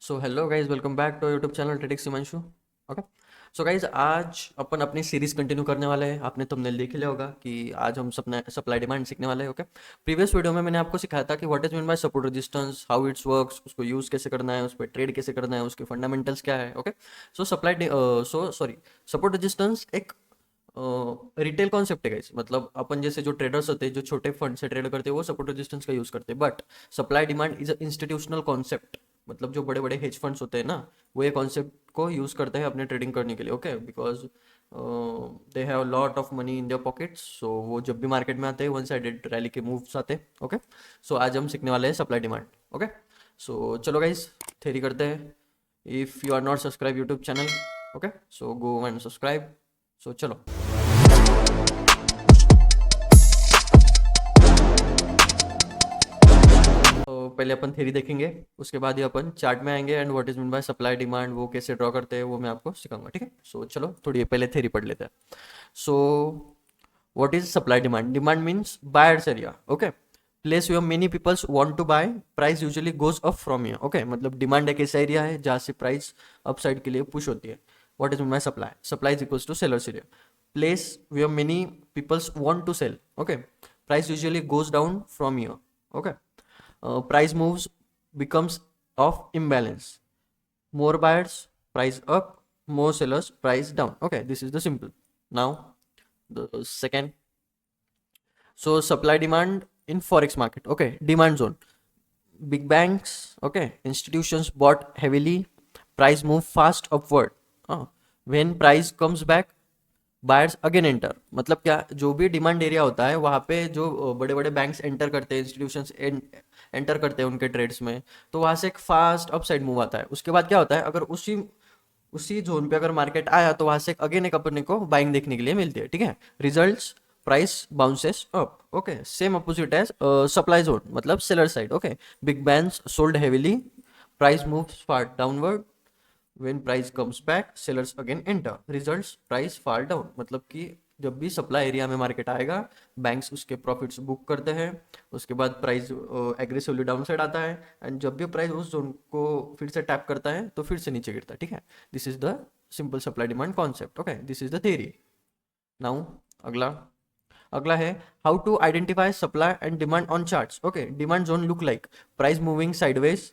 So hello guys, welcome back to YouTube channel Tradix Himanshu. Okay. So guys, आज अपन अपनी series continue करने वाले हैं। आपने थंबनेल देख लिया होगा कि आज हम सप्लाई डिमांड सीखने वाले हैं। ओके। प्रीवियस वीडियो में मैंने आपको सिखाया था कि what is mean bye support resistance, how it's works, उसको यूज कैसे करना है, उस पर ट्रेड कैसे करना है, उसके फंडामेंटल्स क्या है। ओके। सपोर्ट रेजिस्टेंस एक रिटेल कॉन्सेप्ट है गाइस। मतलब अपन जैसे जो ट्रेडर्स होते हैं, जो छोटे फंड से ट्रेड करते हैं, वो सपोर्ट रेजिस्टेंस का यूज करते हैं। But supply demand is a institutional concept. मतलब जो बड़े बड़े हेज फंड्स होते हैं ना, वो ये कॉन्सेप्ट को यूज करते हैं अपने ट्रेडिंग करने के लिए। Okay, because they have lot of money in their pockets. So वो जब भी मार्केट में आते हैं, वन साइडेड रैली के मूव्स आते हैं। ओके। सो आज हम सीखने वाले हैं सप्लाई डिमांड। ओके। सो चलो गाइस, थ्योरी करते हैं। If you are not subscribe YouTube channel, okay, so go and subscribe. So चलो। तो पहले अपन थ्योरी देखेंगे, उसके बाद ही अपन चार्ट में आएंगे and what is mean by supply demand, वो कैसे ड्रॉ करते हैं वो मैं आपको सिखाऊंगा। ठीक है। सो चलो थोड़ी पहले थ्योरी पढ़ लेते हैं। So what is supply demand? Demand means buyers area. Okay. Place your many peoples want to buy, price usually goes up from here. Okay, मतलब डिमांड एक ऐसा एरिया है जहाँ से प्राइस अपसाइड के लिए पुश होती है। What is mean by supply? Supply is equals to sellers area. Place where many peoples want to sell, okay, price usually goes down from here. Okay. Price moves becomes of imbalance. More buyers, price up. More sellers, price down. Okay, this is the simple. Now the second. So supply demand in forex market. Okay, demand zone. Big banks, okay, institutions bought heavily. Price move fast upward. When price comes back, buyers again enter. मतलब क्या, जो भी demand area होता है वहाँ पे जो बड़े बड़े बैंक्स एंटर करते हैं, इंस्टीट्यूशंस एंटर करते हैं उनके ट्रेड्स में, तो वहाँ से एक फास्ट अपसाइड मूव आता है। उसके बाद क्या होता है, अगर उसी उसी जोन पे अगर मार्केट आया तो वहाँ से अगेन एक अपने को बाइंग देखने के लिए मिलती है। ठीक है। Results, price bounces up. Okay, same opposite as supply zone, मतलब seller side. Okay, big banks sold heavily, price moves far downward. when price comes back, sellers again enter, results price fall down। मतलब कि जब भी supply area में market आएगा, banks उसके profits book करते हैं, उसके बाद प्राइस एग्रेसिवली डाउन साइड आता है, एंड जब भी प्राइस उस जोन को फिर से टैप करता है तो फिर से नीचे गिरता है। ठीक है। This is the simple supply demand concept. Okay, this is the theory. Now अगला अगला है how to identify supply and demand on charts. Okay, demand zone look like price moving sideways,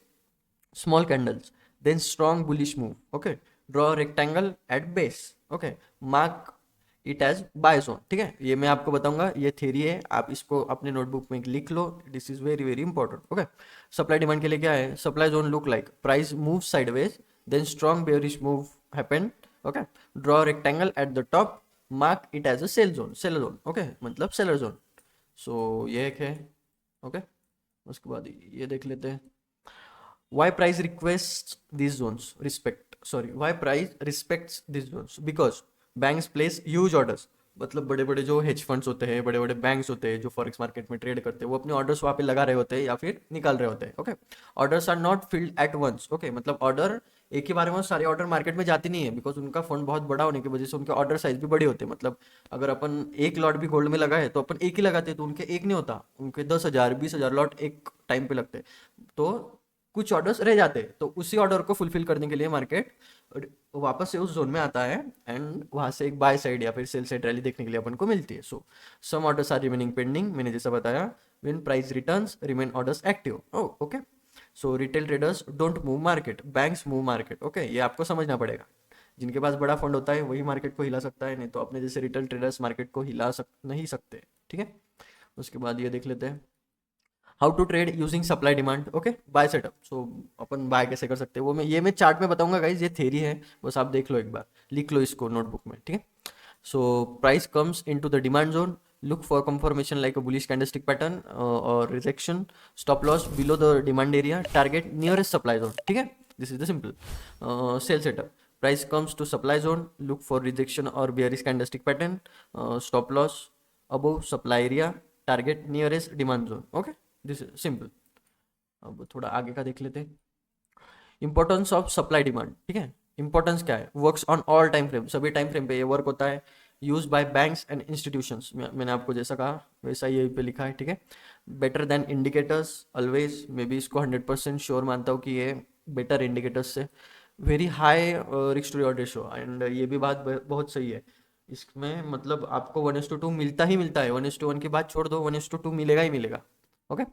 small candles, then strong bullish move. Okay, draw a rectangle at base. Okay, mark it as buy zone। ठीक है, ये मैं आपको बताऊंगा, ये theory है, आप इसको अपने नोटबुक में लिख लो। This is very very important. Okay, supply demand के लिए क्या है, supply zone look like price move sideways, then strong bearish move happen. Okay, draw rectangle at the top, mark it as a sell zone, seller zone. Okay, मतलब seller zone. So ये एक है। Okay, उसके बाद ये देख लेते हैं। Why price requests these zones? Why price respects these zones? Because banks place huge orders। मतलब बड़े बड़े जो हेज फंड्स होते हैं, बड़े बड़े बैंक्स होते हैं जो फॉरेक्स मार्केट में ट्रेड करते हैं, वो अपने ऑर्डर्स वहाँ पे लगा रहे होते हैं या फिर निकाल रहे होते हैं। Okay, orders are not filled at once. Okay, मतलब ऑर्डर एक ही बार में सारे ऑर्डर मार्केट में जाती नहीं है, बिकॉज उनका फंड बहुत बड़ा होने की वजह से उनके ऑर्डर साइज भी बड़े होते हैं। मतलब अगर अपन एक लॉट भी गोल्ड में लगाए तो अपन एक ही लगाते हैं, तो उनके एक नहीं होता, उनके 10,000 20,000 लॉट एक टाइम पे लगते हैं। तो कुछ ऑर्डर्स रह जाते हैं, तो उसी ऑर्डर को फुलफिल करने के लिए मार्केट वापस से उस जोन में आता है, एंड वहां से एक बाय साइड या फिर सेल साइड रैली देखने के लिए अपन को मिलती है। सो सम ऑर्डर्स आर रिमेनिंग पेंडिंग, मैंने जैसा बताया। When price returns, remain orders active. Okay, so retail traders don't move market, banks move market. Okay, ये आपको समझना पड़ेगा। जिनके पास बड़ा फंड होता है वही मार्केट को हिला सकता है, नहीं तो अपने जैसे रिटेल ट्रेडर्स मार्केट को नहीं सकते। ठीक है। उसके बाद ये देख लेते हैं how to trade using supply demand. Okay, buy setup. So अपन बाय कैसे कर सकते हैं वो मैं चार्ट में बताऊंगा गाइज, ये थ्योरी है, बस आप देख लो एक बार, लिख लो इसको नोटबुक में। ठीक है। So price comes into the demand zone, look for confirmation like a bullish candlestick pattern or rejection, stop loss below the demand area, target nearest supply zone। ठीक है, this is the simple sell setup। price comes to supply zone, look for rejection or bearish candlestick pattern, stop loss above supply area, target nearest demand zone। okay, this is simple। अब थोड़ा आगे का देख लेते हैं, importance of supply demand. ठीक है, importance क्या है, works on all time frame, सभी टाइम फ्रेम पे ये वर्क होता है। Use by banks and institutions, मैंने आपको जैसा कहा वैसा ही यहीं पे लिखा है। ठीक है, better than indicators always, may be इसको 100% श्योर मानता हूँ कि ये बेटर इंडिकेटर्स से, very high risk to reward ratio, and ये भी बात बहुत सही है इसमें, मतलब आपको 1:2 मिलता ही मिलता है, 1:1 की बात छोड़ दो, 1:2 मिलेगा ही मिलेगा। Okay,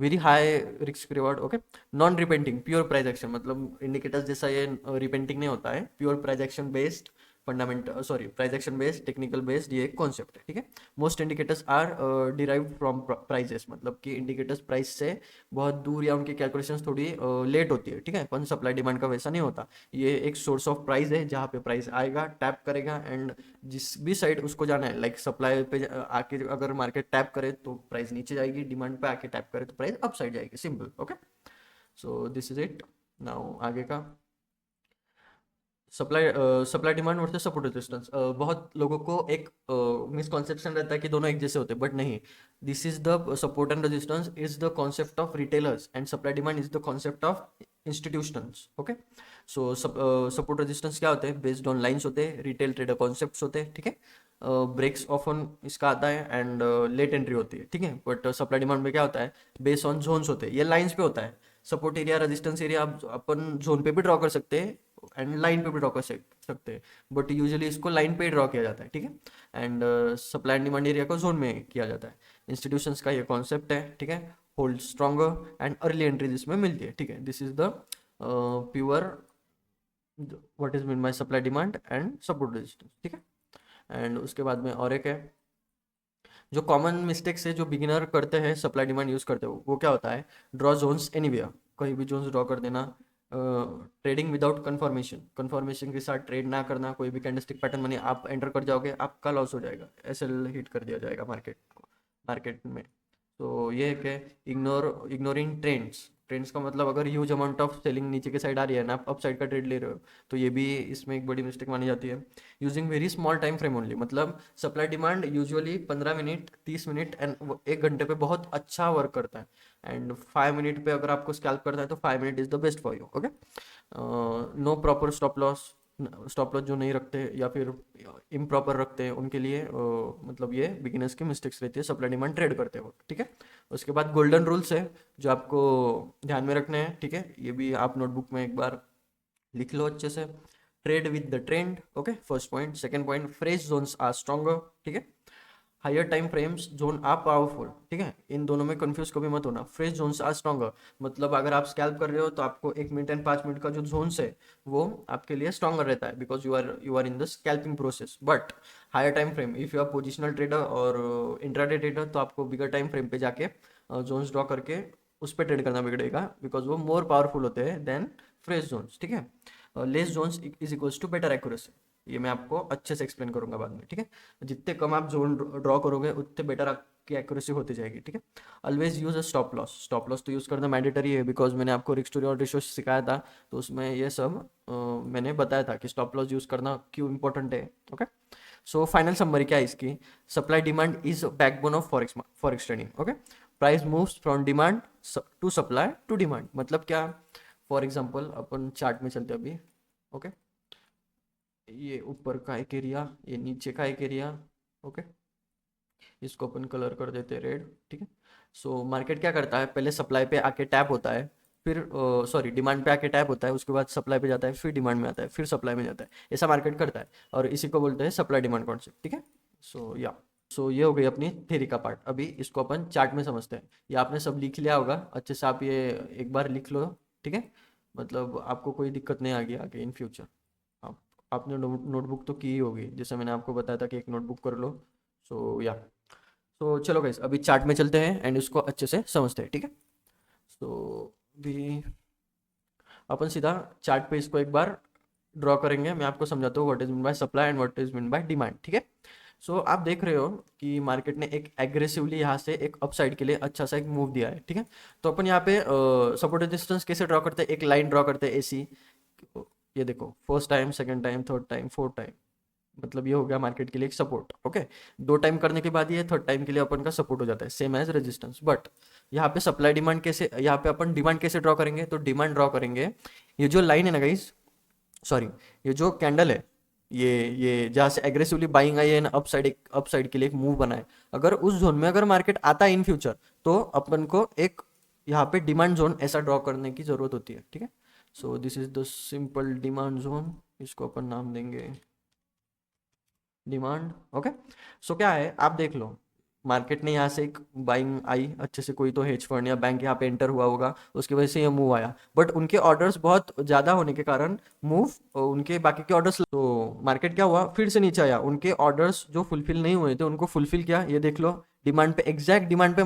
very high risk reward. Okay, non repainting pure price action, मतलब इंडिकेटर्स जैसा ये रिपेंटिंग नहीं होता है, pure price action based fundament, sorry price action based technical based, ये एक कॉन्सेप्ट है, ठीक है। Most indicators are derived from prices, मतलब कि इंडिकेटर्स प्राइस से बहुत दूर या उनकी कैलकुलेशंस थोड़ी लेट होती है, ठीक है, अपन सप्लाई डिमांड का वैसा नहीं होता। ये एक सोर्स ऑफ प्राइस है जहाँ पे प्राइस आएगा, टैप करेगा, एंड जिस भी साइड उसको जाना है, लाइक सप्लाई पे आके अगर मार्केट टैप करे तो प्राइस नीचे जाएगी, डिमांड पे आके टैप करे तो प्राइस अप साइड जाएगी, simple. Okay, so this is it. Now आगे का supply demand versus support resistance. बहुत लोगों को एक मिसकॉन्सेप्शन रहता है कि दोनों एक जैसे होते हैं, बट नहीं। This is the support and resistance is the concept of retailers, and supply demand is the concept of institutions. Okay, so support resistance क्या होते हैं? बेस्ड ऑन लाइन्स होते हैं, रिटेल ट्रेडर कॉन्सेप्ट्स होते हैं, ठीक है। ब्रेक्स ऑफन इसका आता है, एंड लेट एंट्री होती है, ठीक है। बट सप्लाई डिमांड में क्या होता है? बेस्ड ऑन जोन्स होते हैं, ये लाइन्स पे होता है। सपोर्ट एरिया, रेजिस्टेंस एरिया आप अपन जोन पे भी ड्रॉ कर सकते हैं एंड लाइन पे भी ड्रॉ कर सकते हैं, बट यूजुअली इसको लाइन पे ड्रॉ किया जाता है, ठीक है। And supply and demand area को जोन में किया जाता है। इंस्टीट्यूशंस का ये कॉन्सेप्ट है, ठीक है। Hold stronger and early entry जिसमें मिलती है, ठीक है। This is the pure what is mean by supply demand and support resistance, ठीक है। एंड उसके बाद में और एक है जो कॉमन मिस्टेक्स है जो बिगिनर करते हैं सप्लाई डिमांड यूज करते हो, वो क्या होता है? ड्रॉ जोन्स एनीवेयर, कहीं भी जोन्स ड्रॉ कर देना। ट्रेडिंग विदाउट कंफर्मेशन, कंफर्मेशन के साथ ट्रेड ना करना, कोई भी कैंडलस्टिक पैटर्न मानिए आप एंटर कर जाओगे, आपका लॉस हो जाएगा, एसएल हिट कर दिया जाएगा मार्केट में। तो ये है कि इग्नोरिंग ट्रेंड्स। ट्रेंड्स का मतलब अगर ह्यूज अमाउंट ऑफ सेलिंग नीचे के साइड आ रही है ना, आप अप साइड का ट्रेड ले रहे हो, तो ये भी इसमें एक बड़ी मिस्टेक मानी जाती है। Using very small time frame only, मतलब supply demand usually 15 minute, 30 minute and 1 घंटे पे बहुत अच्छा वर्क करता है, एंड 5 मिनट पे अगर आपको स्कैल्प करना है तो 5 minute is the best for you. Okay, no proper stop loss, stop loss जो नहीं रखते या फिर इम्प्रॉपर रखते हैं उनके लिए मतलब ये बिगिनर्स की मिस्टेक्स रहती है सप्लाई डिमांड ट्रेड करते वक्त, ठीक है। उसके बाद गोल्डन रूल्स है जो आपको ध्यान में रखने हैं, ठीक है। ये भी आप नोटबुक में एक बार लिख लो अच्छे से। Trade with the trend, okay, first point. Second point, fresh zones are stronger, ठीक है। Higher time frames zone are powerful, ठीक है। इन दोनों में कंफ्यूज कभी मत होना। फ्रेश जोन्स आर स्ट्रॉन्गर मतलब अगर आप स्कैल्प कर रहे हो तो आपको 1 मिनट एंड 5 मिनट का जो जोन्स है वो आपके लिए स्ट्रॉन्गर रहता है, because you are in the scalping process. But higher time frame, if you are positional trader और इंट्राडे ट्रेडर, तो आपको बिगर टाइम फ्रेम पे जाके जोन्स ड्रॉ करके उस पर ट्रेड करना बिगड़ेगा, बिकॉज वो मोर पावरफुल होते हैं देन फ्रेश जोन्स, ठीक है। Less zones is equals to better accuracy, ये मैं आपको अच्छे से एक्सप्लेन करूंगा बाद में, ठीक है। जितने कम आप जोन ड्रॉ करोगे उतने बेटर आपकी एक्यूरेसी होती जाएगी, ठीक है। Always use a stop loss, stop loss तो यूज करना मैंडेटरी है, बिकॉज मैंने आपको रिस्क टू रिवॉर्ड रेशियो सिखाया था, तो उसमें ये सब मैंने बताया था कि स्टॉप लॉस यूज करना क्यों इंपॉर्टेंट है। ओके, सो फाइनल समरी क्या है इसकी? Supply demand is backbone of forex trading. Okay, price moves from demand to supply to demand, मतलब क्या? फॉर एग्जाम्पल अपन चार्ट में चलते अभी। ओके, ये ऊपर का एक एरिया, ये नीचे का एक एरिया। ओके, इसको अपन कलर कर देते हैं रेड, ठीक है। सो मार्केट क्या करता है? पहले सप्लाई पे आके टैप होता है, फिर सॉरी डिमांड पे आके टैप होता है, उसके बाद सप्लाई पे जाता है, फिर डिमांड में आता है, फिर सप्लाई में जाता है। ऐसा मार्केट करता है और इसी को बोलते हैं सप्लाई डिमांड कॉन्सेप्ट, ठीक है। सो ये हो गई अपनी थ्योरी का पार्ट। अभी इसको अपन चार्ट में समझते हैं। ये आपने सब लिख लिया होगा अच्छे से, आप ये एक बार लिख लो, ठीक है। मतलब आपको कोई दिक्कत नहीं आगे आगे इन फ्यूचर। आप आपने नोटबुक तो की ही होगी, जैसे मैंने आपको बताया था कि एक नोटबुक कर लो। सो तो चलो गाइस अभी चार्ट में चलते हैं एंड इसको अच्छे से समझते हैं, ठीक है। सो अभी अपन सीधा चार्ट पे इसको एक बार ड्रॉ करेंगे। मैं आपको समझाता हूँ what is mean by supply and what is mean bye demand, ठीक है। सो आप देख रहे हो कि मार्केट ने एक एग्रेसिवली यहाँ से एक अपसाइड के लिए अच्छा सा एक मूव दिया है, ठीक है। तो अपन यहाँ पे सपोर्ट रेजिस्टेंस कैसे ड्रॉ करते हैं? एक लाइन ड्रॉ करते हैं ऐसी, ये देखो, first time, second time, third time, fourth time, मतलब ये हो गया मार्केट के लिए एक सपोर्ट। ओके, 2 टाइम करने के बाद ये थर्ड टाइम के लिए अपन का सपोर्ट हो जाता है, सेम एज रेजिस्टेंस। बट यहाँ पे सप्लाई डिमांड कैसे, यहाँ पे अपन डिमांड कैसे ड्रॉ करेंगे? तो डिमांड ड्रॉ करेंगे, ये जो लाइन है ना गाइस, सॉरी, ये जो कैंडल है, ये जहाँ से एग्रेसिवली बाइंग आई है ना, अप साइड के लिए एक मूव बना है, अगर उस जोन में अगर मार्केट आता है इन फ्यूचर, तो अपन को एक यहाँ पे डिमांड जोन ऐसा ड्रॉ करने की जरूरत होती है, ठीक है। So this is the simple demand zone, इसको अपन नाम देंगे डिमांड। ओके, सो क्या है आप देख लो, मार्केट ने यहाँ से एक बाइंग आई अच्छे से, कोई तो हेज फंड या बैंक यहाँ पे एंटर हुआ होगा, उसकी वजह से ये मूव आया, बट उनके ऑर्डर्स बहुत ज़्यादा होने के कारण मूव उनके बाकी के ऑर्डर्स, तो मार्केट क्या हुआ फिर से नीचे आया, उनके ऑर्डर्स जो फुलफिल नहीं हुए थे उनको फुलफिल किया, ये देख लो डिमांड पे, एग्जैक्ट डिमांड पे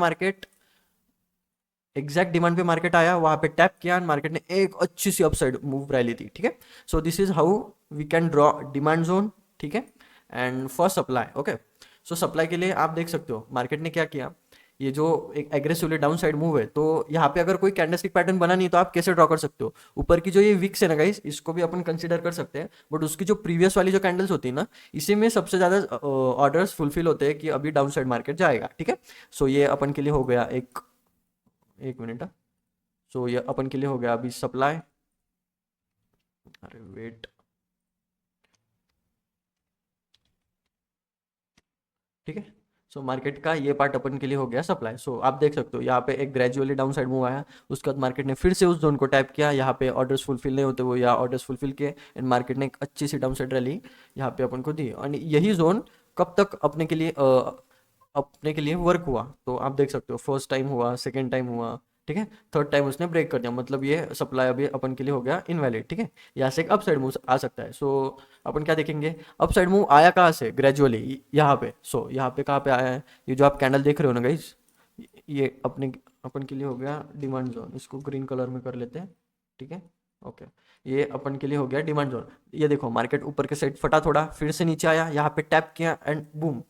मार्केट आया, वहां पे टैप किया, मार्केट ने एक अच्छी सी अपसाइड मूव रैली थी, ठीक है। So this is how we can draw demand zone, ठीक है। And for supply, okay, so supply के लिए आप देख सकते हो मार्केट ने क्या किया, ये जो एक एग्रेसिवली डाउन साइड मूव है, तो यहाँ पे अगर कोई कैंडलस्टिक पैटर्न बना नहीं तो आप कैसे ड्रॉ कर सकते हो, ऊपर की जो ये विक्स है ना गाइस, इसको भी अपन कंसीडर कर सकते हैं, बट उसकी जो प्रीवियस वाली जो कैंडल्स होती है ना, इसी में सबसे ज्यादा ऑर्डर्स फुलफिल होते हैं कि अभी डाउन साइड मार्केट जाएगा, ठीक है। सो ये अपन के लिए हो गया एक मिनट, सो ये अपन के लिए हो गया अभी सप्लाई, अरे वेट, ठीक है। सो मार्केट का ये पार्ट अपन के लिए हो गया सप्लाई। सो आप देख सकते हो यहाँ पे एक ग्रेजुअली डाउन साइड मूव आया, उसके बाद मार्केट ने फिर से उस जोन को टैप किया, यहाँ पे ऑर्डर्स फुलफिल नहीं होते वो, या ऑर्डर्स फुलफिल किए, एंड मार्केट ने एक अच्छी सी डाउन साइड रैली यहाँ पे अपन को दी, और यही जोन कब तक अपने के लिए वर्क हुआ, तो आप देख सकते हो फर्स्ट टाइम हुआ, सेकेंड टाइम हुआ, ठीक है, थर्ड टाइम उसने ब्रेक कर दिया, मतलब ये सप्लाई अभी अपन के लिए हो गया इनवैलिड, ठीक है। यहाँ से एक अप साइड मूव आ सकता है। सो अपन क्या देखेंगे, अप साइड मूव आया कहाँ से, ग्रेजुअली यहाँ पे। सो यहाँ पे कहाँ पे आया है, ये जो आप कैंडल देख रहे हो ना गाइस, ये अपने अपन के लिए हो गया डिमांड जोन, इसको ग्रीन कलर में कर लेते हैं, ठीक है। ओके, ये अपन के लिए हो गया डिमांड जोन। ये देखो मार्केट ऊपर के साइड फटा थोड़ा, फिर से नीचे आया, यहाँ पे टैप किया and boom,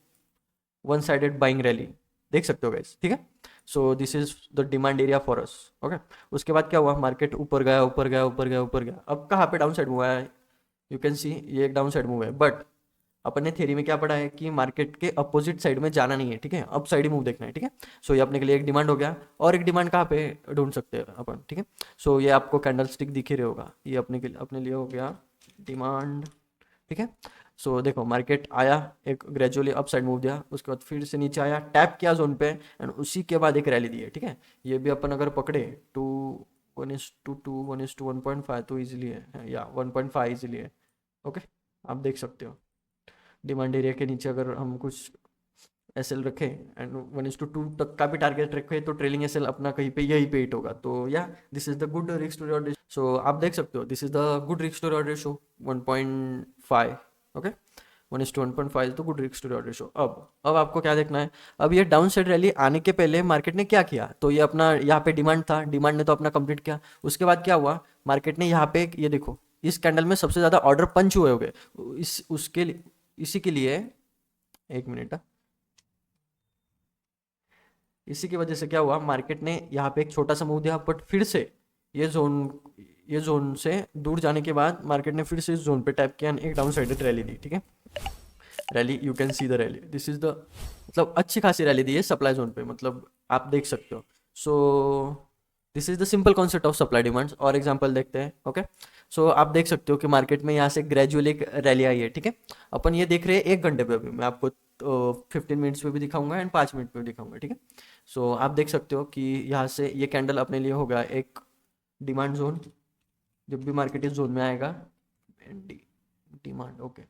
one sided buying rally, देख सकते हो गाइस, ठीक है। So this is the demand area for us, okay. उसके बाद क्या हुआ, मार्केट ऊपर गया ऊपर गया ऊपर गया ऊपर गया, अब कहाँ पे डाउन साइड मूव है, यू कैन सी ये एक डाउन साइड मूव है, बट अपन ने थ्योरी में क्या पढ़ा है कि मार्केट के अपोजिट साइड में जाना नहीं है, ठीक है, अप साइड ही मूव देखना है, ठीक है। सो ये अपने के लिए एक डिमांड हो गया, और एक डिमांड कहाँ पे ढूंढ सकते हैं अपन, ठीक है। सो ये आपको कैंडल स्टिक दिख ही रहा होगा, ये अपने लिए हो गया डिमांड, ठीक है। सो देखो मार्केट आया, एक ग्रेजुअली अप साइड मूव दिया, उसके बाद फिर से नीचे आया, टैप किया जोन पे, एंड उसी के बाद एक रैली दी है, ठीक है। ये भी अपन अगर पकड़े टू 1:2 1:1.5 तो ईजिली है, या 1.5 ईजिली है, ओके। आप देख सकते हो डिमांड एरिया के नीचे अगर हम कुछ एसएल रखें एंड 1:2 तक का भी टारगेट रखे, तो ट्रेलिंग एसएल अपना कहीं पे यही पे हिट होगा, तो yeah this is the good risk to reward. So आप देख सकते हो this is the good risk to reward ratio 1.5, okay, 1:1.5 तो good risk to reward ratio. अब आपको क्या देखना है, अब ये डाउन साइड रैली आने के पहले मार्केट ने क्या किया, तो ये अपना यहाँ पे डिमांड था, डिमांड ने तो अपना कंप्लीट किया, उसके बाद क्या हुआ, मार्केट ने यहाँ पे ये देखो इस कैंडल में सबसे ज्यादा ऑर्डर पंच हुए होंगे, इसी के लिए एक मिनट, इसी की वजह से क्या हुआ, मार्केट ने यहाँ पे एक छोटा सा मूव दिया, बट फिर से ये जोन ये जोन से दूर जाने के बाद मार्केट ने फिर से इस जोन पे टैप किया, एक डाउन साइडेड रैली दी, ठीक है। Rally you can see the rally, this is the, मतलब अच्छी खासी रैली दी है सप्लाई जोन पे, मतलब आप देख सकते हो। सो this is the simple concept of supply demands, और एग्जांपल देखते हैं, ओके। सो आप देख सकते हो कि मार्केट में यहाँ से ग्रेजुअली एक रैली आई है, ठीक है। अपन ये देख रहे हैं 1 घंटे पे, अभी मैं आपको 15 मिनट्स पे भी दिखाऊंगा एंड 5 मिनट पे भी दिखाऊंगा, ठीक है। सो आप देख सकते हो कि यहाँ से ये कैंडल अपने लिए होगा एक डिमांड जोन, जब भी मार्केट इस जोन में आएगा, डिमांड, ओके,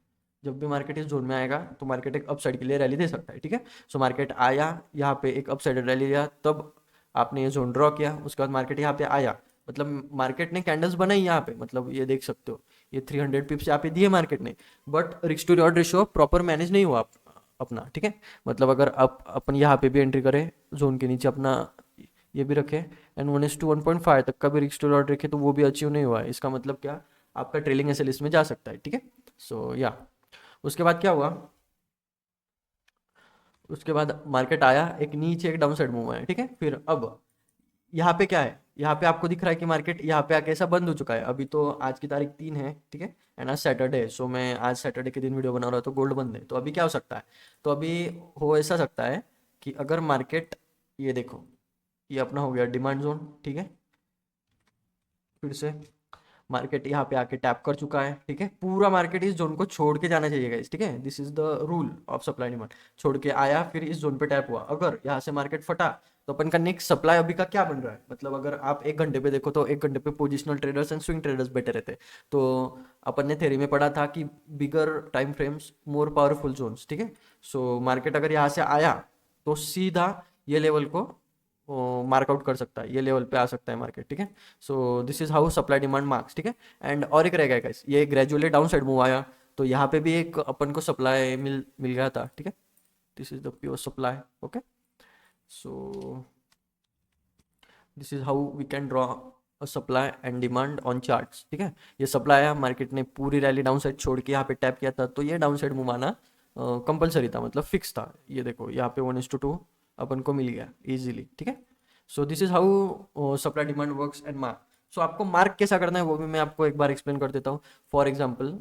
जब भी मार्केट इस जोन में आएगा तो मार्केट एक अपसाइड के लिए रैली दे सकता है, ठीक है। सो मार्केट आया यहाँ पे एक अपसाइड रैली दिया, तब आपने ये जोन ड्रॉ किया, उसके बाद मार्केट यहाँ पे आया, मतलब मार्केट ने कैंडल्स बनाई यहाँ पे, मतलब ये देख सकते हो ये 300 पिप्स यहाँ पे दिए मार्केट ने, but risk to reward ratio proper manage नहीं हुआ अपना, ठीक है। मतलब अगर अपन यहाँ पे भी एंट्री करें जोन के नीचे अपना ये भी रखे एंड 1:1.5 तक का भी रिस्क टू रिवॉर्ड रखे, तो वो भी अचीव नहीं हुआ है, इसका मतलब क्या, आपका ट्रेलिंग एसएल इसमें जा सकता है, ठीक है। सो या उसके बाद क्या हुआ, उसके बाद मार्केट आया, एक नीचे एक डाउन साइड मूव है, ठीक है। फिर अब यहाँ पे क्या है, यहाँ पे आपको दिख रहा है कि मार्केट यहाँ पे आके ऐसा बंद हो चुका है, अभी तो आज की तारीख 3 है, ठीक है, एंड आज सैटरडे है। सो मैं आज सैटरडे के दिन वीडियो बना रहा हूँ, तो गोल्ड बंद है, तो अभी क्या हो सकता है, तो अभी हो ऐसा सकता है कि अगर मार्केट, ये देखो ये अपना हो गया डिमांड जोन, ठीक है, फिर से मार्केट यहाँ पे आके टैप कर चुका है, ठीक है, पूरा मार्केट इस जोन को छोड़ के जाना चाहिए गाइस, ठीक है, this is the rule of supply demand, छोड़ के आया फिर इस जोन पे टैप हुआ, अगर यहाँ से मार्केट फटा तो अपन का नेक्स्ट सप्लाई अभी का क्या बन रहा है, मतलब अगर आप एक घंटे पे देखो तो एक घंटे पे positional traders and swing traders बैठे रहते हैं। तो अपन ने थ्योरी में पढ़ा था कि bigger time frames more powerful zones, ठीक है। सो मार्केट अगर यहाँ से आया तो सीधा ये लेवल को मार्कआउट कर सकता है, ये लेवल पे आ सकता है मार्केट, ठीक है। So this is how supply demand marks, ठीक है। एंड और एक रहेगा गाइस, ये ग्रेजुअली डाउन साइड मूव आया तो यहाँ पे भी एक अपन को सप्लाई मिल मिल गया था, ठीक है। This is the pure supply, okay. So this is how we can draw a supply and demand on charts, ठीक है। ये सप्लाई आया, मार्केट ने पूरी रैली डाउन साइड छोड़ के यहाँ पे टैप किया था, तो ये डाउन साइड मूव आना कंपलसरी था, मतलब फिक्स था। ये देखो यहाँ पे 1:2 अपन को मिल गया इजीली, ठीक है। So this is how supply demand works and mark. So आपको मार्क कैसा करना है वो भी मैं आपको एक बार एक्सप्लेन कर देता हूँ। फॉर एग्जाम्पल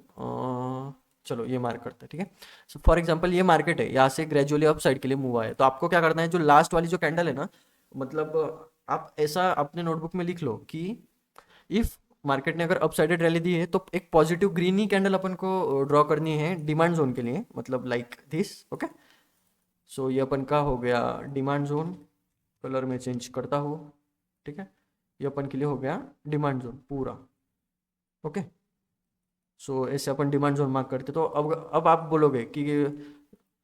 चलो ये मार्क करते हैं, ठीक है। सो फॉर एग्जाम्पल ये मार्केट है, यहाँ से ग्रेजुअली अप साइड के लिए मूव आया, तो आपको क्या करना है, जो लास्ट वाली जो कैंडल है ना, मतलब आप ऐसा अपने नोटबुक में लिख लो कि इफ मार्केट ने अगर अपसाइडेड रैली दी है तो एक पॉजिटिव ग्रीन ही कैंडल अपन को ड्रॉ करनी है डिमांड जोन के लिए, मतलब लाइक दिस, ओके। सो ये अपन का हो गया डिमांड जोन, कलर में चेंज करता हूँ, ठीक है। ये अपन के लिए हो गया डिमांड जोन पूरा, ओके। सो ऐसे अपन डिमांड जोन मार्क करते, तो अब आप बोलोगे कि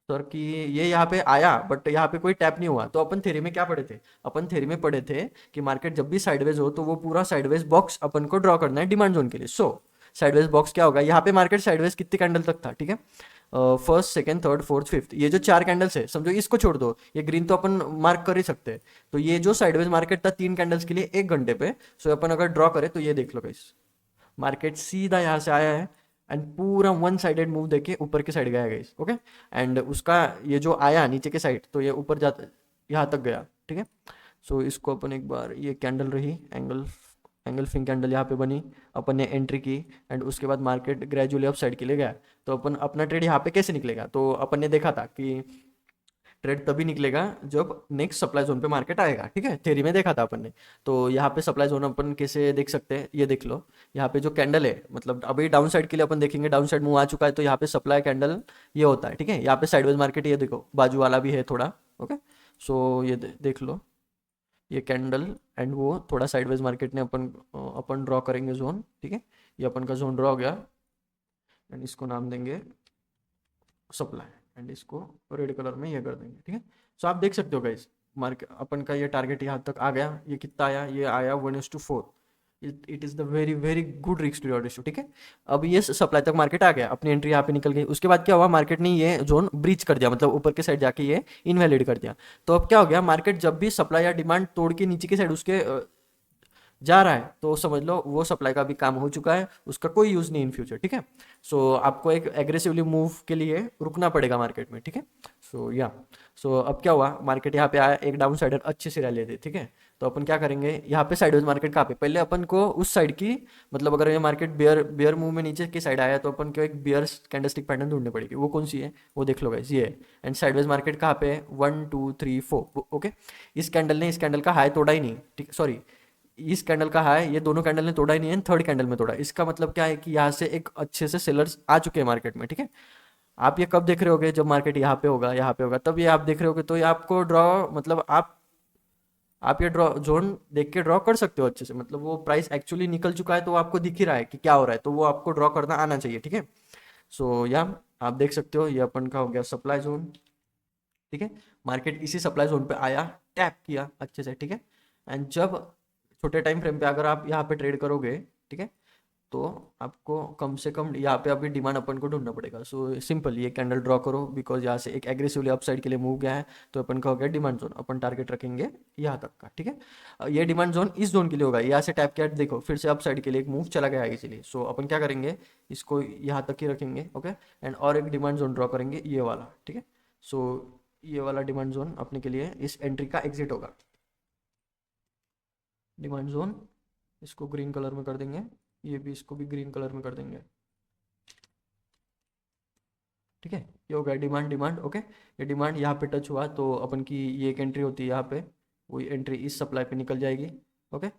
सर कि ये यहाँ पे आया बट यहाँ पे कोई टैप नहीं हुआ, तो अपन थ्योरी में क्या पढ़े थे, अपन थ्योरी में पढ़े थे कि मार्केट जब भी साइडवेज हो तो वो पूरा साइडवेज बॉक्स अपन को ड्रॉ करना है डिमांड जोन के लिए। सो साइडवेज बॉक्स क्या होगा, यहाँ पे मार्केट साइडवेज कितनी कैंडल तक था, ठीक है। First second third fourth fifth, ये जो 4 कैंडल्स है समझो, इसको छोड़ दो, ये ग्रीन तो अपन मार्क कर ही सकते हैं। तो ये जो साइडवेज मार्केट था 3 कैंडल्स के लिए 1 घंटे पे, सो अपन अगर ड्रॉ करें तो ये देख लो गाइस, मार्केट सीधा यहाँ से आया है एंड पूरा वन साइडेड मूव देके ऊपर की साइड गया गाइस, ओके। एंड उसका ये जो आया नीचे के साइड, तो ये ऊपर जाता यहाँ तक गया, ठीक है। सो इसको अपन एक बार, ये कैंडल रही एंगल एंगल फिंग कैंडल यहाँ पे बनी, अपन ने एंट्री की एंड उसके बाद मार्केट ग्रेजुअली अप साइड के लिए गया। तो अपन अपना ट्रेड यहाँ पे कैसे निकलेगा, तो अपन ने देखा था कि ट्रेड तभी निकलेगा जब नेक्स्ट सप्लाई जोन पे मार्केट आएगा, ठीक है। थ्योरी में देखा था अपन ने। तो यहाँ पे सप्लाई जोन अपन कैसे देख सकते हैं, ये देख लो, यहाँ पे जो कैंडल है, मतलब अभी डाउन साइड के लिए अपन देखेंगे, डाउन साइड मूव आ चुका है, तो यहाँ पे सप्लाई कैंडल ये होता है, ठीक है। यहाँ पे साइडवेज मार्केट, ये देखो बाजू वाला भी है थोड़ा, ओके। सो ये देख लो, ये कैंडल एंड वो थोड़ा साइडवेज मार्केट ने अपन ड्रॉ करेंगे जोन, ठीक है। ये अपन का जोन ड्रॉ हो गया एंड इसको नाम देंगे सप्लाई एंड इसको रेड कलर में ये कर देंगे, ठीक है। सो आप देख सकते हो गाइस, मार्केट अपन का ये टारगेट यहाँ तक आ गया, ये कितना आया, ये आया 1:4। It is the very very good risk to reward ratio, ठीक है। अब ये सप्लाई तक मार्केट आ गया, अपनी एंट्री यहाँ पे निकल गई, उसके बाद क्या हुआ, मार्केट ने ये जोन ब्रीच कर दिया, मतलब ऊपर के साइड जाके ये इनवैलिड कर दिया। तो अब क्या हो गया, मार्केट जब भी सप्लाई या डिमांड तोड़ के नीचे की साइड उसके जा रहा है, तो समझ लो वो सप्लाई का भी काम हो चुका है, उसका कोई यूज़ नहीं इन फ्यूचर, ठीक है। सो आपको एक एग्रेसिवली मूव के लिए रुकना पड़ेगा मार्केट में, ठीक है। सो या सो अब क्या हुआ, मार्केट यहाँ पे आया, एक डाउन साइडर अच्छे से रैली थी, ठीक है। तो अपन क्या करेंगे, यहाँ पे साइडवेज मार्केट कहाँ पे, पहले अपन को उस साइड की, मतलब अगर ये मार्केट बेयर मूव में नीचे की साइड आया तो अपन को एक बेयर कैंडलस्टिक पैटर्न ढूंढनी पड़ेगी, वो कौन सी है वो देख लो गाइस, ये है। एंड साइडवेज मार्केट कहाँ पे, 1 2 3 4, ओके। इस कैंडल ने इस कैंडल का हाई तोड़ा ही नहीं, ठीक, सॉरी, इस कैंडल का हाई ये दोनों कैंडल ने तोड़ा ही नहीं है, थर्ड कैंडल में तोड़ा। इसका मतलब क्या है कि यहाँ से एक अच्छे से सेलर्स आ चुके हैं मार्केट में, ठीक है। आप ये कब देख रहे होगे, जब मार्केट यहाँ पे होगा, यहाँ पे होगा, तब ये आप देख रहे होगे, तो ये आपको ड्रॉ, मतलब आप ये ड्रॉ जोन देख के ड्रॉ कर सकते हो अच्छे से, मतलब वो प्राइस एक्चुअली निकल चुका है तो वो आपको दिख ही रहा है कि क्या हो रहा है, तो वो आपको ड्रॉ करना आना चाहिए, ठीक है। सो या आप देख सकते हो, ये अपन का हो गया सप्लाई जोन, ठीक है। मार्केट इसी सप्लाई जोन पे आया, टैप किया अच्छे से, ठीक है। एंड जब छोटे टाइम फ्रेम पे अगर आप यहाँ पे ट्रेड करोगे, ठीक है, तो आपको कम से कम यहाँ पे अभी डिमांड अपन को ढूंढना पड़ेगा। सो सिंपल ये कैंडल ड्रॉ करो, बिकॉज यहाँ से एक एग्रेसिवली अपसाइड के लिए मूव गया है, तो अपन का हो गया डिमांड जोन, अपन टारगेट रखेंगे यहाँ तक का, ठीक है। ये डिमांड जोन इस जोन के लिए होगा, यहाँ से टैप किया, देखो फिर से अपसाइड के लिए एक मूव चला गया इसीलिए। सो अपन क्या करेंगे, इसको यहाँ तक ही रखेंगे, ओके। एंड और एक डिमांड जोन ड्रॉ करेंगे ये वाला, ठीक है। सो ये वाला डिमांड जोन अपने के लिए इस एंट्री का एग्जिट होगा, डिमांड जोन, इसको ग्रीन कलर में कर देंगे, ये भी इसको भी ग्रीन कलर में कर देंगे, ठीक है। ये हो गया डिमांड डिमांड, ओके। ये डिमांड यहाँ पे टच हुआ तो अपन की ये एक एंट्री होती है यहाँ पे, वही एंट्री इस सप्लाई पे निकल जाएगी, ओके।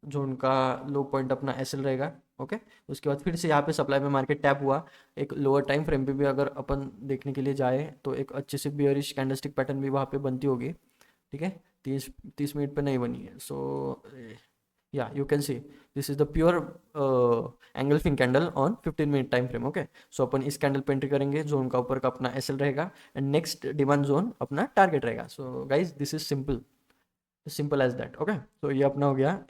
जोन का लो पॉइंट अपना एसएल रहेगा, ओके। उसके बाद फिर से यहाँ पे सप्लाई में मार्केट टैप हुआ, एक लोअर टाइम फ्रेम पे भी अगर अपन देखने के लिए जाए तो एक अच्छे से बियरिश कैंडलस्टिक पैटर्न भी वहाँ पे बनती होगी, ठीक है। तीस मिनट पे नहीं बनी है. So yeah you can see this is the pure engulfing candle on 15 minute time frame. Okay, so अपन इस कैंडल पे एंट्री करेंगे. जोन का ऊपर का अपना एसएल रहेगा एंड नेक्स्ट डिमांड जोन अपना टारगेट रहेगा. So guys this is simple, simple as that. Okay, तो ये अपना हो गया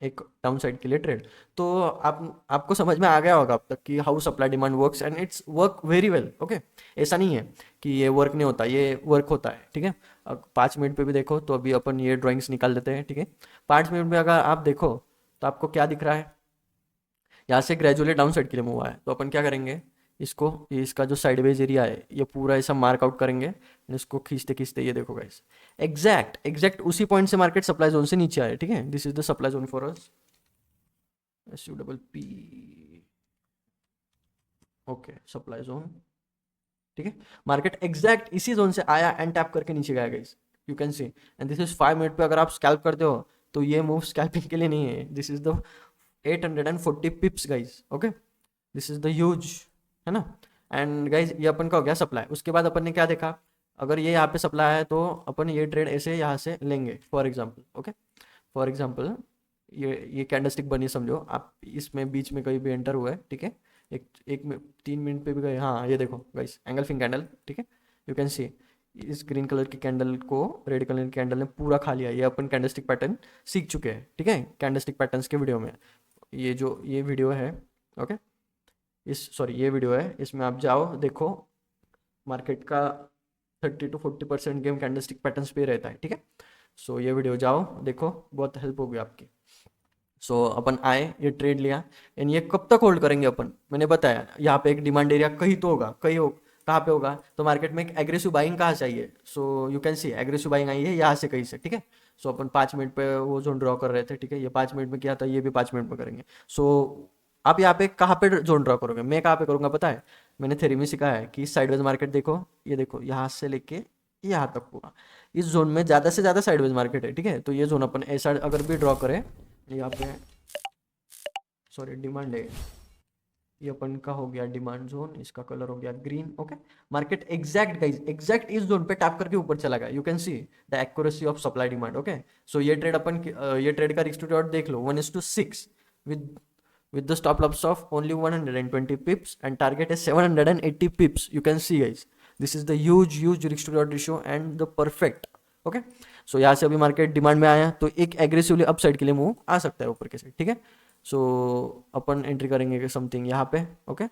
एक डाउन साइड के लिए ट्रेड. तो आपको समझ में आ गया होगा अब तक कि how supply demand works and it's work very well. Okay, ऐसा नहीं है कि ये वर्क नहीं होता, ये वर्क होता है. ठीक है, अब 5 मिनट पे भी देखो तो अभी अपन ये ड्राइंग्स निकाल देते हैं. ठीक है, 5 मिनट में अगर आप देखो तो आपको क्या दिख रहा है, यहाँ से ग्रेजुअली डाउन साइड के लिए मूव हुआ है. तो अपन क्या करेंगे, इसको ये इसका जो साइडवेज एरिया है ये पूरा ऐसा मार्क आउट करेंगे and इसको खींचते खींचते ये देखो गाइस, एग्जैक्ट एग्जैक्ट उसी पॉइंट से मार्केट सप्लाई जोन से नीचे आया. ठीक है, this is the supply zone for us, SUPP. Okay, supply zone. ठीक है, मार्केट एग्जैक्ट इसी जोन से आया एंड टैप करके नीचे गया guys, you can C. And this is 5 minute पे अगर आप स्कैल्प करते हो तो ये मूव स्कैल्पिंग के लिए नहीं है. This is the 840 पिप्स guys. Okay, this is the huge, है ना. एंड गाइज ये अपन का हो गया सप्लाई. उसके बाद अपन ने क्या देखा, अगर ये यहाँ पे सप्लाई है तो अपन ये ट्रेड ऐसे यहाँ से लेंगे. For example, okay, for example ये कैंडलस्टिक बनी समझो आप, इसमें बीच में कहीं भी एंटर हुआ है. ठीक है, एक एक में 3 मिनट पे भी गए. हाँ, ये देखो गाइस, एंगल्फिंग कैंडल. ठीक है, यू कैन सी इस ग्रीन कलर की कैंडल को रेड कलर की कैंडल ने पूरा खा लिया. ये अपन कैंडलस्टिक पैटर्न सीख चुके हैं. ठीक है, कैंडलस्टिक पैटर्न्स के वीडियो में ये जो ये वीडियो है, ओके, ये वीडियो है, इसमें आप जाओ देखो. मार्केट का 30 to 40% गेम कैंडलस्टिक पैटर्न्स पे रहता है. ठीक है, सो ये वीडियो जाओ देखो, बहुत हेल्प होगी आपकी. सो अपन आए, ये ट्रेड लिया एंड ये कब तक होल्ड करेंगे अपन, मैंने बताया यहाँ पे एक डिमांड एरिया कहीं तो होगा, कहीं हो, कहाँ पे होगा, तो मार्केट में एक एग्रेसिव बाइंग कहाँ चाहिए. So you can see aggressive buying आई है यहाँ से कहीं से. ठीक है, सो अपन 5 मिनट पे वो जोन ड्रॉ कर रहे थे. ठीक है, ये 5 मिनट में किया था, ये भी 5 मिनट में करेंगे. सो आप यहाँ पे कहाँ पे जोन ड्रॉ करोगे, मैं कहाँ पे करूँगा पता है, मैंने थ्योरी में सिखाया है कि साइडवेज मार्केट देखो, ये देखो यहाँ से लेके यहाँ तक पूरा इस जोन में ज़्यादा से ज़्यादा साइडवेज मार्केट है. ठीक है, तो ये जोन अपन ऐसा अगर भी ड्रॉ करें, यहाँ पे सॉरी डिमांड है, ये अपन का हो गया डिमांड जोन, इसका कलर हो गया green. Okay, market exact guys exact इस जोन पे टैप करके ऊपर चला गया. You can see the accuracy of supply demand. Okay, so ये ट्रेड अपन ये ट्रेड का रिस्क टू रिवॉर्ड देख लो, 1:6 with the stop loss of only 120 pips and target is 780 pips. You can see guys, this is the huge risk to reward ratio and the perfect. Okay, so यहाँ से अभी market demand में आया तो एक aggressively upside के लिए move आ सकता है ऊपर के साइड. ठीक है, सो अपन एंट्री करेंगे समथिंग यहाँ पे. ओके,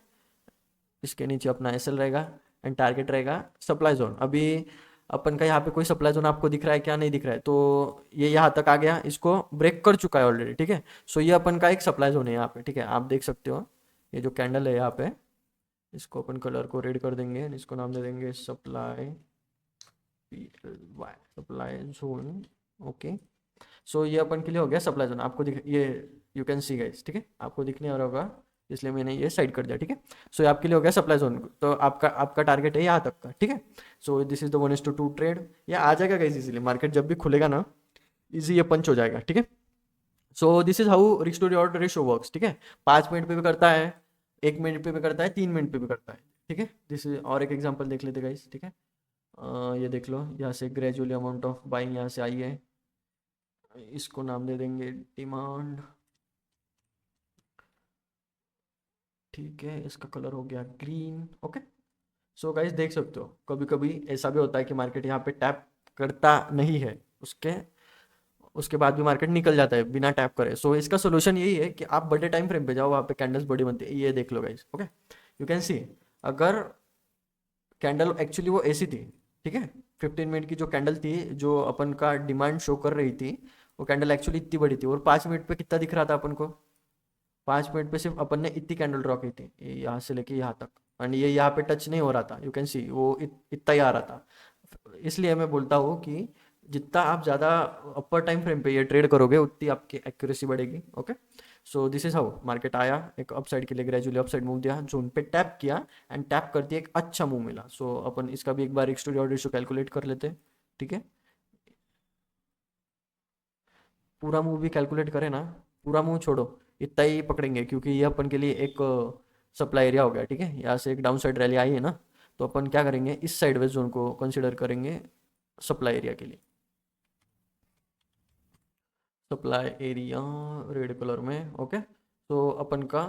इसके नीचे अपना एसएल रहेगा एंड टारगेट रहेगा सप्लाई जोन. अभी अपन का यहाँ पे कोई सप्लाई जोन आपको दिख रहा है क्या, नहीं दिख रहा है, तो ये यहाँ तक आ गया, इसको ब्रेक कर चुका है ऑलरेडी. ठीक है, सो ये अपन का एक सप्लाई जोन है यहाँ पे. ठीक है, आप देख सकते हो ये जो कैंडल है यहाँ पे, इसको अपन कलर को रेड कर देंगे, इसको नाम दे देंगे supply supply zone. Okay, so ये अपन के लिए हो गया सप्लाई जोन. आपको दिख ये यू कैन सी गाइस. ठीक है, आपको दिखने आ रहा होगा इसलिए मैंने ये साइड कर दिया. ठीक है, सो ये आपके लिए हो गया सप्लाई जोन. तो आपका टारगेट है यहाँ तक का. ठीक है, so this is the 1:2 trade. ये आ जाएगा गाइस इजीली, मार्केट जब भी खुलेगा ना इजी ये पंच हो जाएगा. ठीक है, so this is how risk to reward ratio works. ठीक है, 5 मिनट पे भी करता है, 1 मिनट पे भी करता है, 3 मिनट पे भी करता है. ठीक है, दिस इज और एक एग्जाम्पल देख लेते गाइस. ठीक है, ये देख लो, यहाँ से ग्रेजुअली अमाउंट ऑफ बाइंग यहाँ से आई है, इसको नाम दे देंगे डिमांड. ठीक है, इसका कलर हो गया ग्रीन. ओके, सो गाइस देख सकते हो कभी कभी ऐसा भी होता है कि मार्केट यहाँ पे टैप करता नहीं है, उसके बाद भी मार्केट निकल जाता है बिना टैप करे. सो इसका सोल्यूशन यही है कि आप बड़े टाइम फ्रेम पे जाओ, वहाँ पे कैंडल्स बड़ी बनती है, ये देख लो guys. Okay, you can see अगर कैंडल एक्चुअली वो ऐसी थी. ठीक है, 15 मिनट की जो कैंडल थी जो अपन का डिमांड शो कर रही थी, वो कैंडल एक्चुअली इतनी बड़ी थी और 5 मिनट पे कितना दिख रहा था अपन को, 5 मिनट पे सिर्फ अपन ने इतनी कैंडल ड्रॉ की थी, यहाँ से लेके यहाँ तक, एंड ये यहाँ पे टच नहीं हो रहा था. यू कैन सी वो इतना ही आ रहा था. इसलिए मैं बोलता हूँ कि जितना आप ज़्यादा अपर टाइम फ्रेम पे ये ट्रेड करोगे उतनी आपकी एक्यूरेसी बढ़ेगी. Okay, so this is how market आया, एक अपसाइड के लिए ग्रेजुअली अपसाइड मूव दिया, जोन पे टैप किया एंड टैप कर दिया, एक अच्छा मूव मिला. सो अपन इसका भी एक बार x to reward ratio calculate कर लेते हैं. ठीक है, पूरा मूव भी कैलकुलेट करें ना, पूरा मूव छोड़ो, इतना ही पकड़ेंगे क्योंकि ये अपन के लिए एक सप्लाई एरिया हो गया. ठीक है, यहाँ से एक डाउन साइड रैली आई है ना, तो अपन क्या करेंगे, इस साइडवेज जोन को कंसिडर करेंगे सप्लाई एरिया के लिए. सप्लाई एरिया रेड कलर में, ओके। तो अपन का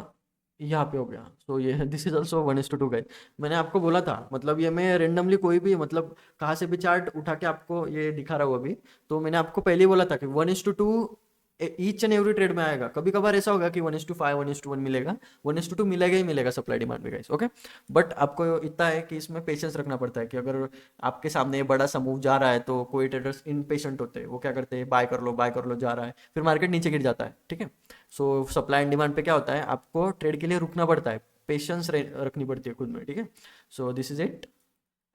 यहाँ पे हो गया। सो ये दिस इज ऑल्सो 1:2 गाइस। मैंने आपको बोला था, मतलब ये मैं रेंडमली कोई भी मतलब कहाँ से भी चार्ट उठा के आपको ये दिखा रहा हूँ अभी। तो मैंने आपको पहले ही बोला था कि 1:2 ईच एंड एवरी ट्रेड में आएगा। कभी कभार ऐसा होगा कि 1:5 1:1 मिलेगा, 1:2 मिलेगा ही मिलेगा सप्लाई डिमांड में गाइस, ओके। बट आपको इतना है कि इसमें पेशेंस रखना पड़ता है कि अगर आपके सामने ये बड़ा समूह जा रहा है तो कोई ट्रेडर्स इनपेशेंट होते हैं, वो क्या करते हैं, बाय कर लो जा रहा है, फिर मार्केट नीचे गिर जाता है, ठीक है। सो सप्लाई एंड डिमांड पे क्या होता है, आपको ट्रेड के लिए रुकना पड़ता है, पेशेंस रखनी पड़ती है खुद में, ठीक है। So this is it.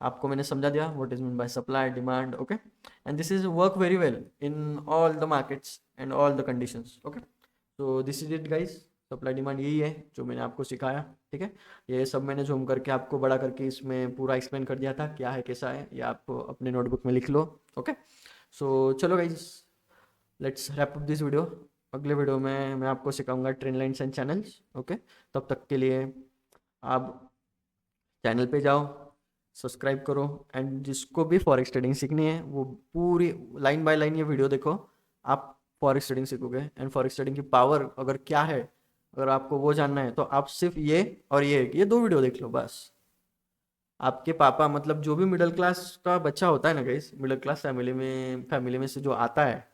आपको मैंने समझा दिया what is mean by supply demand, okay. And this is work very well in all the markets and all the conditions, okay. So this is it guys. Supply demand यही है जो मैंने आपको सिखाया, ठीक है। ये सब मैंने जूम करके आपको बड़ा करके इसमें पूरा एक्सप्लेन कर दिया था क्या है कैसा है, ये आप अपने नोटबुक में लिख लो, ओके। सो चलो guys, let's wrap up this video. अगले वीडियो में मैं आपको सिखाऊंगा trend lines and channels, okay. तब तक के लिए आप चैनल पे जाओ, सब्सक्राइब करो, एंड जिसको भी फॉरेक्स ट्रेडिंग सीखनी है वो पूरी लाइन बाय लाइन ये वीडियो देखो, आप फॉरेक्स ट्रेडिंग सीखोगे। एंड फॉरेक्स ट्रेडिंग की पावर अगर क्या है, अगर आपको वो जानना है तो आप सिर्फ ये और ये दो वीडियो देख लो बस। आपके पापा मतलब जो भी मिडिल क्लास का बच्चा होता है ना गाइस, मिडिल क्लास फैमिली में से जो आता है,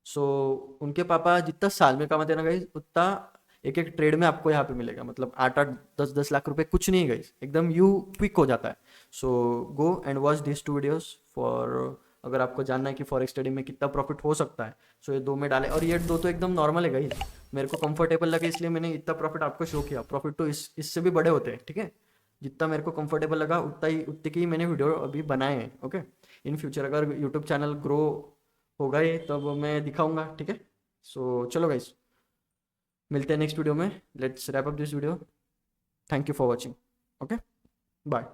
सो उनके पापा जितना साल में कमाते हैं ना गाइस, उतना एक एक ट्रेड में आपको यहाँ पे मिलेगा। मतलब 8-8 10-10 लाख रुपए कुछ नहीं गाइस, एकदम यू क्विक हो जाता है। So go and watch this 2 videos for, अगर आपको जानना है कि फॉरेक्स ट्रेडिंग में कितना प्रॉफिट हो सकता है। सो ये दो में डाले, और ये दो तो एकदम नॉर्मल है गाइस, मेरे को कंफर्टेबल लगे इसलिए मैंने इतना प्रॉफिट आपको शो किया। प्रॉफिट तो इससे भी बड़े होते हैं, ठीक है। जितना मेरे को कंफर्टेबल लगा उतने की मैंने वीडियो अभी बनाए हैं, ओके। इन फ्यूचर अगर यूट्यूब चैनल ग्रो होगा ये तब मैं दिखाऊंगा, ठीक है। सो चलो गाइस, मिलते हैं नेक्स्ट वीडियो में। Let's wrap up this video. Thank you for watching, okay, bye.